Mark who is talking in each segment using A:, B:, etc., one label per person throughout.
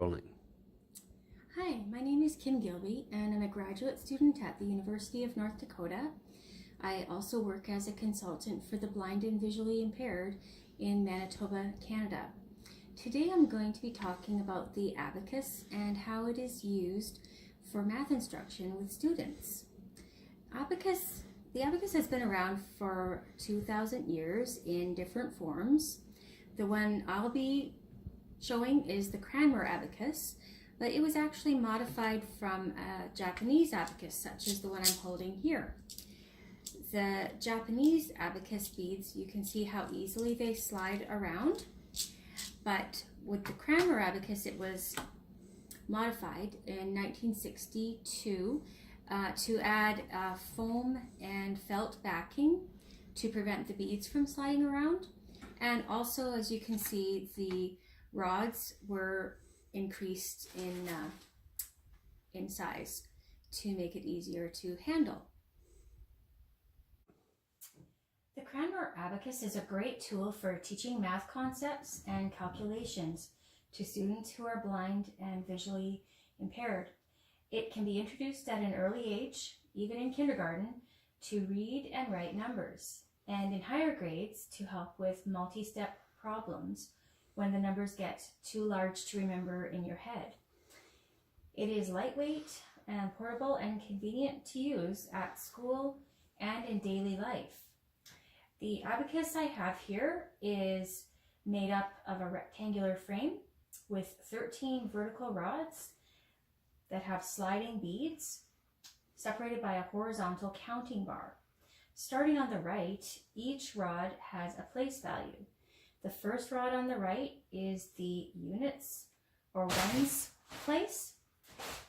A: Rolling.
B: Hi, my name is Kim Gilby and I'm a graduate student at the University of North Dakota. I also work as a consultant for the blind and visually impaired in Manitoba, Canada. Today I'm going to be talking about the abacus and how it is used for math instruction with students. The abacus has been around for 2,000 years in different forms. The one I'll be showing is the Cranmer Abacus, but it was actually modified from a Japanese abacus, such as the one I'm holding here. The Japanese abacus beads, you can see how easily they slide around, but with the Cranmer Abacus, it was modified in 1962 to add foam and felt backing to prevent the beads from sliding around. And also, as you can see, the rods were increased in size to make it easier to handle. The Cranmer Abacus is a great tool for teaching math concepts and calculations to students who are blind and visually impaired. It can be introduced at an early age, even in kindergarten, to read and write numbers, and in higher grades to help with multi-step problems when the numbers get too large to remember in your head. It is lightweight and portable and convenient to use at school and in daily life. The abacus I have here is made up of a rectangular frame with 13 vertical rods that have sliding beads separated by a horizontal counting bar. Starting on the right, each rod has a place value. The first rod on the right is the units or ones place.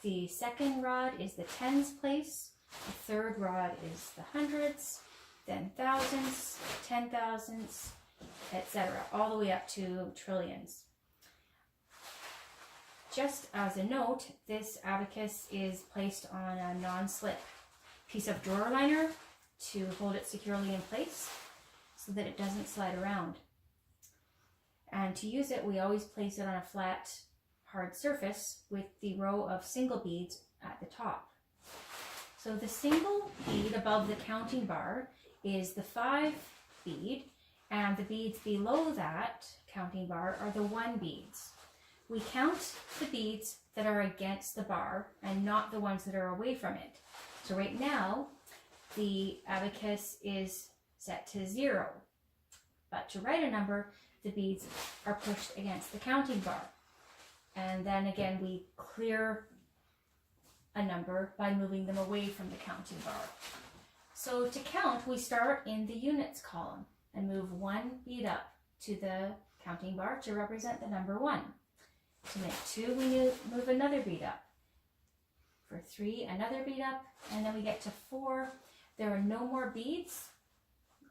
B: The second rod is the tens place. The third rod is the hundreds, then thousands, 10,000s, etc., all the way up to trillions. Just as a note, this abacus is placed on a non-slip piece of drawer liner to hold it securely in place so that it doesn't slide around. And to use it, we always place it on a flat, hard surface with the row of single beads at the top. So the single bead above the counting bar is the 5 bead, and the beads below that counting bar are the 1 beads. We count the beads that are against the bar and not the ones that are away from it. So right now, the abacus is set to 0, but to write a number, the beads are pushed against the counting bar. And then again, we clear a number by moving them away from the counting bar. So to count, we start in the units column and move 1 bead up to the counting bar to represent the number 1. To make 2, we move another bead up. For 3, another bead up, and then we get to 4. There are no more beads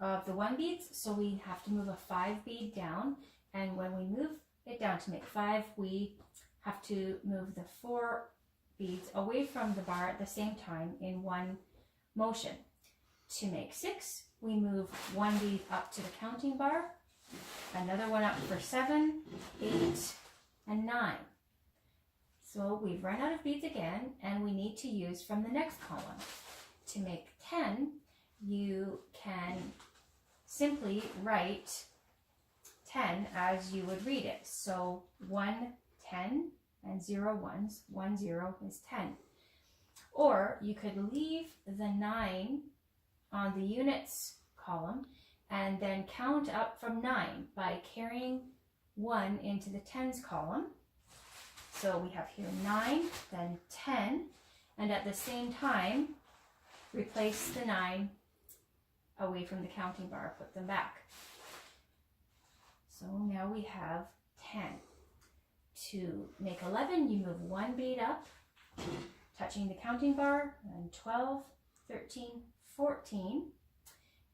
B: of the 1 beads, so we have to move a 5 bead down, and when we move it down to make 5, we have to move the 4 beads away from the bar at the same time in one motion. To make 6, we move 1 bead up to the counting bar, another one up for 7, 8, and 9. So we've run out of beads again, and we need to use from the next column. To make 10, you can simply write 10 as you would read it. So 1, 10, and 0 ones. 1, 0 is 10. Or you could leave the 9 on the units column and then count up from 9 by carrying 1 into the tens column. So we have here 9, then 10, and at the same time, replace the 9 away from the counting bar, put them back. So now we have 10. To make 11, you move 1 bead up, touching the counting bar, and 12, 13, 14.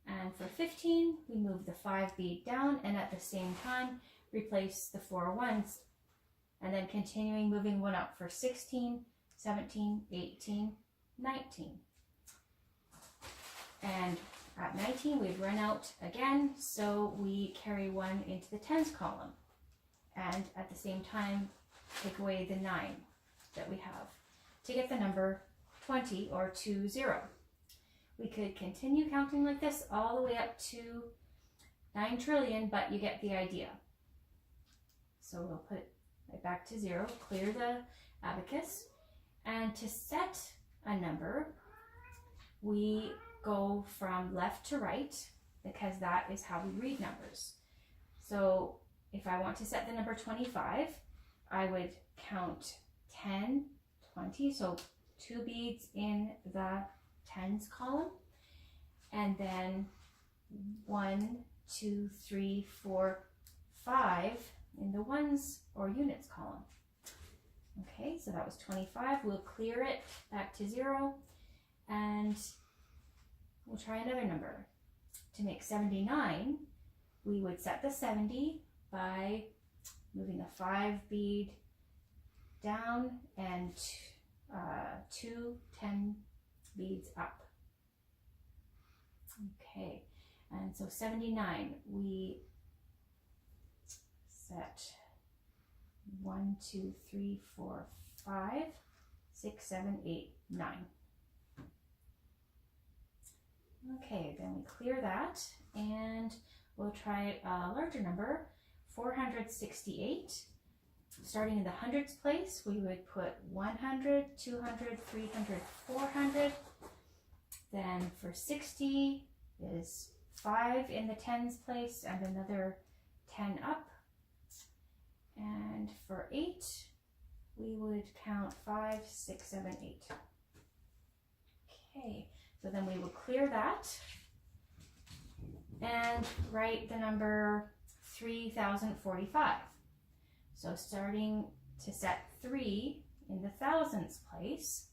B: And for 15, we move the 5 bead down, and at the same time, replace the 4 ones, and then continuing moving 1 up for 16, 17, 18, 19. And at 19, we've run out again, so we carry 1 into the tens column. And at the same time, take away the 9 that we have to get the number 20 or 20. We could continue counting like this all the way up to 9 trillion, but you get the idea. So we'll put it back to 0, clear the abacus, and to set a number, we go from left to right because that is how we read numbers. So if I want to set the number 25, I would count 10, 20, so 2 beads in the tens column, and then 1, 2, 3, 4, 5 in the ones or units column. Okay, so that was 25. We'll clear it back to 0, and we'll try another number. To make 79, we would set the 70 by moving a 5 bead down and 2 10 beads up. Okay, and so 79, we set 1, 2, 3, 4, 5, 6, 7, 8, 9. Okay, then we clear that, and we'll try a larger number, 468. Starting in the hundreds place, we would put 100, 200, 300, 400. Then for 60 is 5 in the tens place and another 10 up. And for 8, we would count 5, 6, 7, 8. Okay, so then we will clear that and write the number 3045. So starting to set 3 in the thousands place,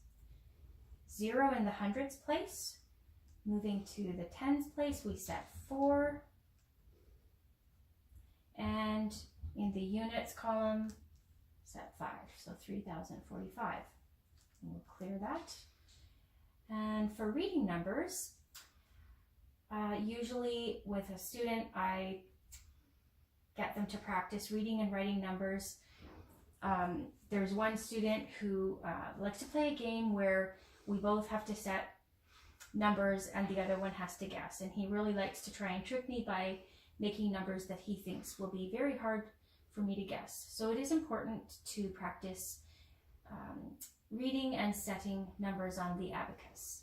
B: 0 in the hundreds place, moving to the tens place, we set 4, and in the units column, set 5, so 3045. And we'll clear that. And for reading numbers, usually with a student, I get them to practice reading and writing numbers. There's one student who likes to play a game where we both have to set numbers and the other one has to guess. And he really likes to try and trick me by making numbers that he thinks will be very hard for me to guess. So it is important to practice reading and setting numbers on the abacus.